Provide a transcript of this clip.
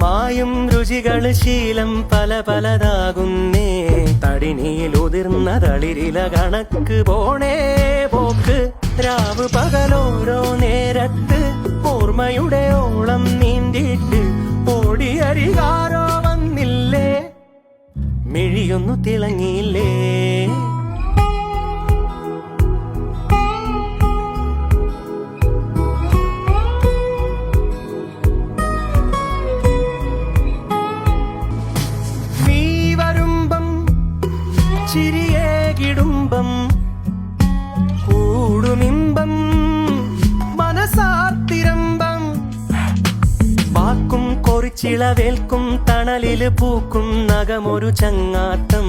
മായും രുചികൾ ശീലം പല പലതാകുന്നേ. തടിനിയിലുതിർന്ന തളിരില കണക്ക് പോണേ പോക്ക്. രാവ് പകലോരോ നേരത്ത് ഓർമ്മയുടെ ഓളം നീന്തിയിട്ട് ഓടിയരികാരോ വന്നില്ലേ, മിഴിയൊന്നു തിളങ്ങിയില്ലേ. നീ വരുമ്പം ചിരിയേകിടുമ്പം കൂടുമിമ്പം മനസാത്തിരമ്പം. വാക്കും കൊറിച്ചിളവേൽക്കും തണലില് പൂക്കും നഖമൊരു ചങ്ങാത്തം.